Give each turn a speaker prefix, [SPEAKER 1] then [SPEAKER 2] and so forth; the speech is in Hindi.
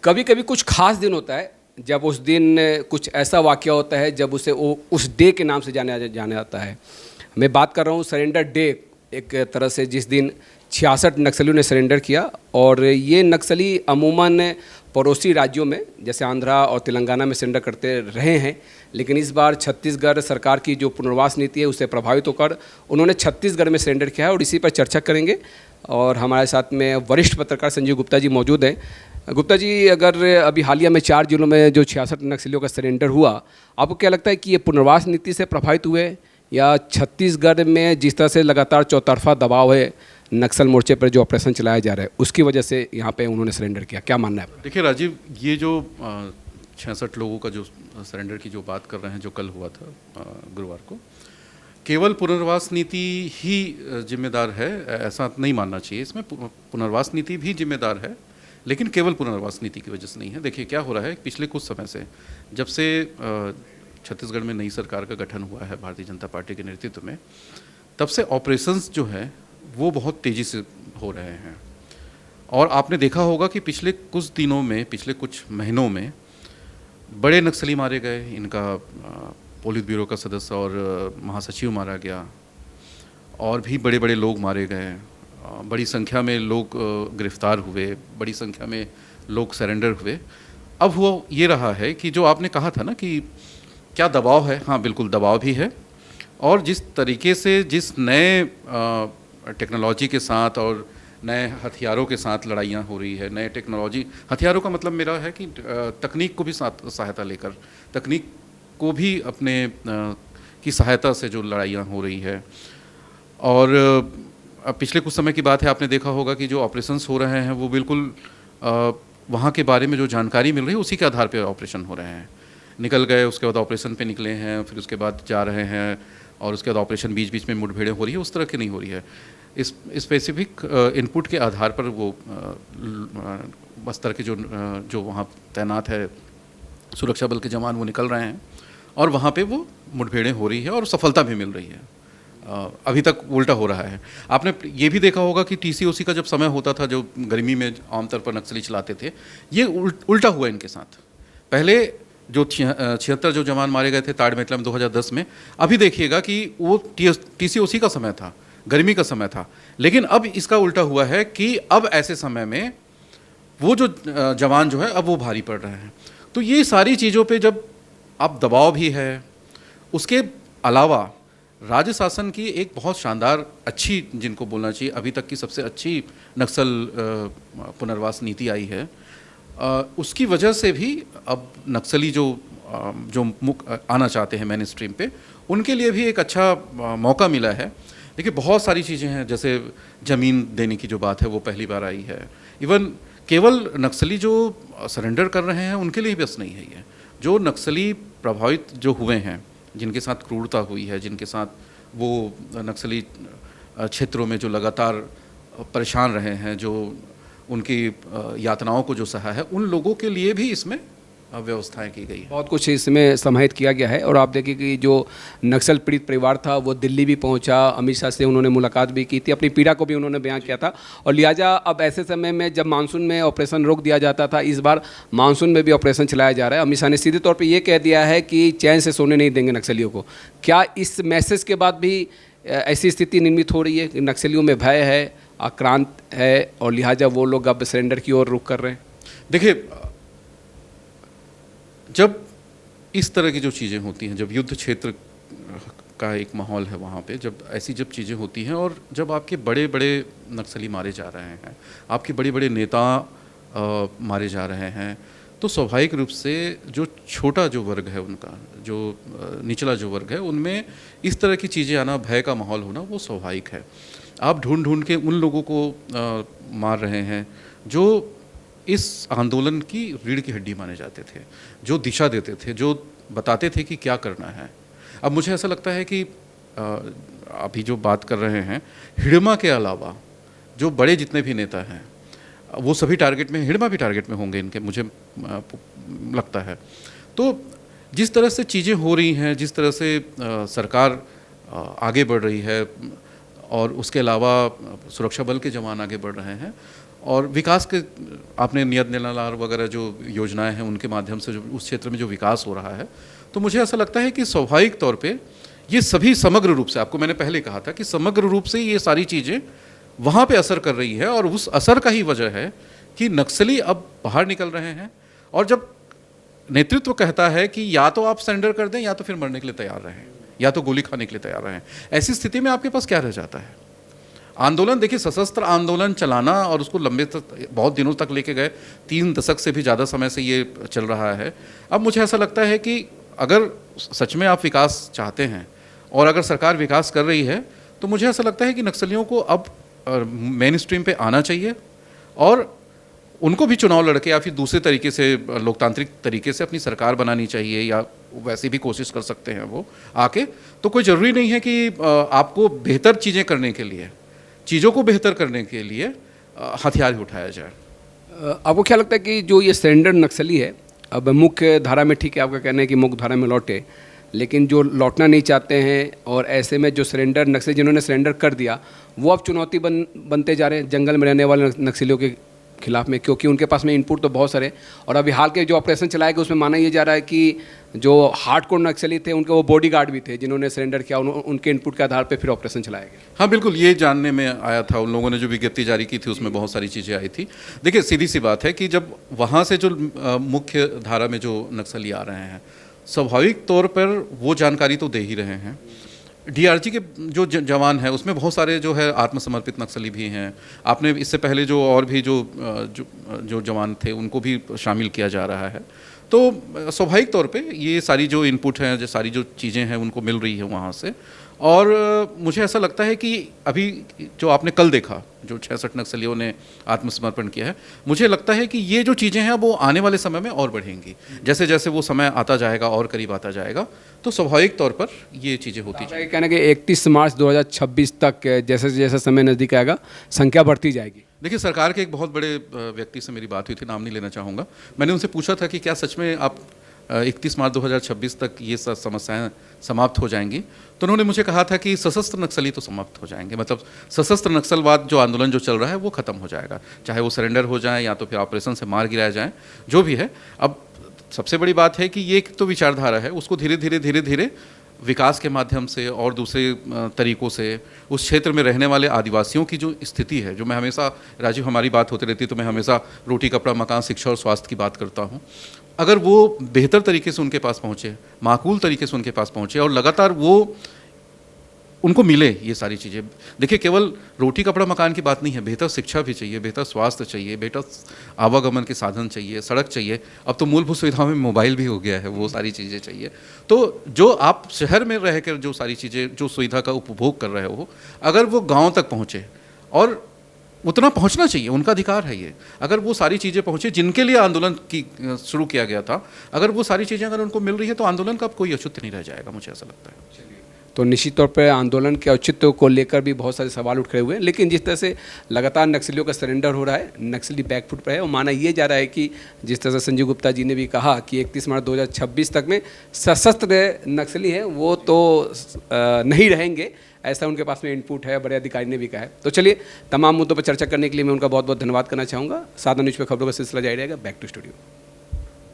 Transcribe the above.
[SPEAKER 1] कभी कभी कुछ खास दिन होता है जब उस दिन कुछ ऐसा वाक़या होता है जब उसे वो उस डे के नाम से जाना जाता है। मैं बात कर रहा हूँ सरेंडर डे, एक तरह से जिस दिन 66 नक्सलियों ने सरेंडर किया। और ये नक्सली अमूमन पड़ोसी राज्यों में जैसे आंध्रा और तेलंगाना में सरेंडर करते रहे हैं, लेकिन इस बार छत्तीसगढ़ सरकार की जो पुनर्वास नीति है उससे प्रभावित होकर उन्होंने छत्तीसगढ़ में सरेंडर किया है और इसी पर चर्चा करेंगे। और हमारे साथ में वरिष्ठ पत्रकार संजीव गुप्ता जी मौजूद हैं। गुप्ता जी, अगर अभी हालिया में 4 जिलों में जो 66 नक्सलियों का सरेंडर हुआ, आपको क्या लगता है कि ये पुनर्वास नीति से प्रभावित हुए या छत्तीसगढ़ में जिस तरह से लगातार चौतरफा दबाव है नक्सल मोर्चे पर जो ऑपरेशन चलाया जा रहा है उसकी वजह से यहाँ पे उन्होंने सरेंडर किया, क्या मानना है?
[SPEAKER 2] देखिए राजीव, ये जो 66 लोगों का जो सरेंडर की जो बात कर रहे हैं, जो कल हुआ था गुरुवार को, केवल पुनर्वास नीति ही जिम्मेदार है ऐसा नहीं मानना चाहिए। इसमें पुनर्वास नीति भी जिम्मेदार है, लेकिन केवल पुनर्वास नीति की वजह से नहीं है। देखिए क्या हो रहा है, पिछले कुछ समय से जब से छत्तीसगढ़ में नई सरकार का गठन हुआ है भारतीय जनता पार्टी के नेतृत्व में, तब से ऑपरेशंस जो है वो बहुत तेज़ी से हो रहे हैं। और आपने देखा होगा कि पिछले कुछ दिनों में, पिछले कुछ महीनों में बड़े नक्सली मारे गए। इनका पोलित ब्यूरो का सदस्य और महासचिव मारा गया, और भी बड़े बड़े लोग मारे गए। बड़ी संख्या में लोग गिरफ्तार हुए, बड़ी संख्या में लोग सरेंडर हुए। अब वो ये रहा है कि जो आपने कहा था ना कि क्या दबाव है, हाँ बिल्कुल दबाव भी है। और जिस तरीके से जिस नए टेक्नोलॉजी के साथ और नए हथियारों के साथ लड़ाइयाँ हो रही है, नए टेक्नोलॉजी, हथियारों का मतलब मेरा है कि तकनीक को भी सहायता लेकर, तकनीक को भी अपने की सहायता से जो लड़ाइयाँ हो रही है। और पिछले कुछ समय की बात है, आपने देखा होगा कि जो ऑपरेशंस हो रहे हैं वो बिल्कुल वहाँ के बारे में जो जानकारी मिल रही है उसी के आधार पर ऑपरेशन हो रहे हैं। निकल गए, उसके बाद ऑपरेशन पे निकले हैं, फिर उसके बाद जा रहे हैं, और उसके बाद ऑपरेशन बीच बीच में मुठभेड़ें हो रही है, उस तरह की नहीं हो रही है। इस स्पेसिफिक इनपुट के आधार पर वो बस्तर के जो वहाँ तैनात है सुरक्षा बल के जवान, वो निकल रहे हैं और वहाँ पे वो मुठभेड़ें हो रही है और सफलता भी मिल रही है। अभी तक उल्टा हो रहा है। आपने ये भी देखा होगा कि टीसीओसी का जब समय होता था, जो गर्मी में आमतौर पर नक्सली चलाते थे, ये उल्टा हुआ इनके साथ। पहले जो 76 जो जवान मारे गए थे ताड़मेटला में 2010 में, अभी देखिएगा कि वो टीसीओसी का समय था, गर्मी का समय था। लेकिन अब इसका उल्टा हुआ है कि अब ऐसे समय में वो जो जवान जो है अब वो भारी पड़ रहे हैं। तो ये सारी चीज़ों पे जब अब दबाव भी है, उसके अलावा राज्य शासन की एक बहुत शानदार, अच्छी, जिनको बोलना चाहिए अभी तक की सबसे अच्छी नक्सल पुनर्वास नीति आई है, उसकी वजह से भी अब नक्सली जो आना चाहते हैं मेन स्ट्रीम पे, उनके लिए भी एक अच्छा मौका मिला है। देखिए बहुत सारी चीज़ें हैं, जैसे ज़मीन देने की जो बात है वो पहली बार आई है। इवन केवल नक्सली जो सरेंडर कर रहे हैं उनके लिए बस नहीं है ये, जो नक्सली प्रभावित जो हुए हैं, जिनके साथ क्रूरता हुई है, जिनके साथ वो नक्सली क्षेत्रों में जो लगातार परेशान रहे हैं, जो उनकी यातनाओं को जो सहा है, उन लोगों के लिए भी इसमें व्यवस्थाएं की गई है।
[SPEAKER 1] बहुत कुछ इसमें समाहित किया गया है। और आप देखिए कि जो नक्सल पीड़ित परिवार था वो दिल्ली भी पहुंचा, अमित शाह से उन्होंने मुलाकात भी की थी, अपनी पीड़ा को भी उन्होंने बयान किया था। और लिहाजा अब ऐसे समय में जब मानसून में ऑपरेशन रोक दिया जाता था, इस बार मानसून में भी ऑपरेशन चलाया जा रहा है। अमित शाह ने सीधे तौर पर यह कह दिया है कि चैन से सोने नहीं देंगे नक्सलियों को। क्या इस मैसेज के बाद भी ऐसी स्थिति निर्मित हो रही है कि नक्सलियों में भय है, आक्रांत है, और लिहाजा वो लोग अब सरेंडर की ओर रुख कर रहे हैं?
[SPEAKER 2] देखिए, जब इस तरह की जो चीज़ें होती हैं, जब युद्ध क्षेत्र का एक माहौल है वहाँ पे, जब ऐसी जब चीज़ें होती हैं और जब आपके बड़े बड़े नक्सली मारे जा रहे हैं, आपके बड़े बड़े नेता मारे जा रहे हैं, तो स्वाभाविक रूप से जो छोटा जो वर्ग है उनका, जो निचला जो वर्ग है, उनमें इस तरह की चीज़ें आना, भय का माहौल होना, वो स्वाभाविक है। आप ढूंढ ढूंढ के उन लोगों को मार रहे हैं जो इस आंदोलन की रीढ़ की हड्डी माने जाते थे, जो दिशा देते थे, जो बताते थे कि क्या करना है। अब मुझे ऐसा लगता है कि अभी जो बात कर रहे हैं, हिड़मा के अलावा जो बड़े जितने भी नेता हैं वो सभी टारगेट में, हिड़मा भी टारगेट में होंगे इनके, मुझे लगता है। तो जिस तरह से चीज़ें हो रही हैं, जिस तरह से सरकार आगे बढ़ रही है, और उसके अलावा सुरक्षा बल के जवान आगे बढ़ रहे हैं, और विकास के आपने नियत निरालार वगैरह जो योजनाएं हैं उनके माध्यम से जो उस क्षेत्र में जो विकास हो रहा है, तो मुझे ऐसा लगता है कि स्वाभाविक तौर पे ये सभी समग्र रूप से, आपको मैंने पहले कहा था कि समग्र रूप से ये सारी चीज़ें वहाँ पे असर कर रही है, और उस असर का ही वजह है कि नक्सली अब बाहर निकल रहे हैं। और जब नेतृत्व कहता है कि या तो आप सरेंडर कर दें या तो फिर मरने के लिए तैयार रहें, या तो गोली खाने के लिए तैयार रहें, ऐसी स्थिति में आपके पास क्या रह जाता है? आंदोलन, देखिए सशस्त्र आंदोलन चलाना और उसको लंबे तक बहुत दिनों तक लेके गए, 3 दशक से भी ज़्यादा समय से ये चल रहा है। अब मुझे ऐसा लगता है कि अगर सच में आप विकास चाहते हैं और अगर सरकार विकास कर रही है, तो मुझे ऐसा लगता है कि नक्सलियों को अब मेन स्ट्रीम पे आना चाहिए और उनको भी चुनाव लड़के या फिर दूसरे तरीके से लोकतांत्रिक तरीके से अपनी सरकार बनानी चाहिए, या वैसे भी कोशिश कर सकते हैं वो आके। तो कोई ज़रूरी नहीं है कि आपको बेहतर चीज़ें करने के लिए, चीज़ों को बेहतर करने के लिए हथियार ही उठाया जाए।
[SPEAKER 1] आपको क्या लगता है कि जो ये सरेंडर नक्सली है, अब मुख्य धारा में, ठीक है आपका कहना है कि मुख्य धारा में लौटे, लेकिन जो लौटना नहीं चाहते हैं और ऐसे में जो सरेंडर नक्सली जिन्होंने सरेंडर कर दिया वो अब चुनौती बनते जा रहे हैं जंगल में रहने वाले नक्सलियों के खिलाफ में, क्योंकि उनके पास में इनपुट तो बहुत सारे। और अभी हाल के जो ऑपरेशन चलाए गए उसमें माना ये जा रहा है कि जो हार्डकोर नक्सली थे उनके वो बॉडीगार्ड भी थे जिन्होंने सरेंडर किया, उनके इनपुट के आधार पर फिर ऑपरेशन चलाया गया।
[SPEAKER 2] हाँ बिल्कुल, ये जानने में आया था, उन लोगों ने जो विज्ञप्ति जारी की थी उसमें बहुत सारी चीज़ें आई थी। देखिए सीधी सी बात है कि जब वहाँ से जो मुख्य धारा में जो नक्सली आ रहे हैं, स्वाभाविक तौर पर वो जानकारी तो दे ही रहे हैं। डीआरजी के जो जवान हैं उसमें बहुत सारे जो है आत्मसमर्पित नक्सली भी हैं। आपने इससे पहले जो और भी जो जवान थे उनको भी शामिल किया जा रहा है। तो स्वाभाविक तौर पे ये सारी जो इनपुट हैं, जो सारी जो चीज़ें हैं उनको मिल रही है वहाँ से। और मुझे ऐसा लगता है कि अभी जो आपने कल देखा, जो 66 नक्सलियों ने आत्मसमर्पण किया है, मुझे लगता है कि ये जो चीज़ें हैं वो आने वाले समय में और बढ़ेंगी। जैसे जैसे वो समय आता जाएगा और करीब आता जाएगा, तो स्वाभाविक तौर पर ये चीज़ें होती जाएंगी।
[SPEAKER 1] कहना कि 31 मार्च 2026 तक जैसे जैसे समय नज़दीक आएगा संख्या बढ़ती जाएगी।
[SPEAKER 2] देखिए सरकार के एक बहुत बड़े व्यक्ति से मेरी बात हुई थी, नाम नहीं लेना चाहूँगा। मैंने उनसे पूछा था कि क्या सच में आप 31 मार्च 2026 तक ये सब समस्याएं समाप्त हो जाएंगी? तो उन्होंने मुझे कहा था कि सशस्त्र नक्सली तो समाप्त हो जाएंगे, मतलब सशस्त्र नक्सलवाद जो आंदोलन जो चल रहा है वो ख़त्म हो जाएगा, चाहे वो सरेंडर हो जाए या तो फिर ऑपरेशन से मार गिराया जाए, जो भी है। अब सबसे बड़ी बात है कि ये एक तो विचारधारा है, उसको धीरे धीरे विकास के माध्यम से और दूसरे तरीक़ों से उस क्षेत्र में रहने वाले आदिवासियों की जो स्थिति है, जो मैं हमेशा, राजीव हमारी बात होती रहती है तो मैं हमेशा रोटी कपड़ा मकान शिक्षा और स्वास्थ्य की बात करता हूँ। अगर वो बेहतर तरीके से उनके पास पहुँचे, माकूल तरीके से उनके पास पहुँचे और लगातार वो उनको मिले ये सारी चीज़ें। देखिए केवल रोटी कपड़ा मकान की बात नहीं है, बेहतर शिक्षा भी चाहिए, बेहतर स्वास्थ्य चाहिए, बेहतर आवागमन के साधन चाहिए, सड़क चाहिए। अब तो मूलभूत सुविधाओं में मोबाइल भी हो गया है, वो सारी चीज़ें चाहिए। तो जो आप शहर में रह कर जो सारी चीज़ें, जो सुविधा का उपभोग कर रहे हो, अगर वो गाँव तक पहुँचे, और उतना पहुंचना चाहिए, उनका अधिकार है ये। अगर वो सारी चीज़ें पहुँचे जिनके लिए आंदोलन की शुरू किया गया था, अगर वो सारी चीज़ें अगर उनको मिल रही है तो आंदोलन का अब कोई औचित्य नहीं रह जाएगा, मुझे ऐसा लगता है।
[SPEAKER 1] तो निश्चित तौर पर आंदोलन के औचित्य को लेकर भी बहुत सारे सवाल उठ खड़े हुए हैं, लेकिन जिस तरह से लगातार नक्सलियों का सरेंडर हो रहा है, नक्सली बैकफुट पर है, और माना ये जा रहा है कि जिस तरह से संजीव गुप्ता जी ने भी कहा कि 31 मार्च 2026 तक में सशस्त्र नक्सली हैं वो तो नहीं रहेंगे, ऐसा उनके पास में इनपुट है, बड़े अधिकारी ने भी कहा है। तो चलिए, तमाम मुद्दों पर चर्चा करने के लिए मैं उनका बहुत बहुत धन्यवाद करना चाहूँगा। साधना न्यूज़ पे खबरों का सिलसिला जारी रहेगा। Back to studio.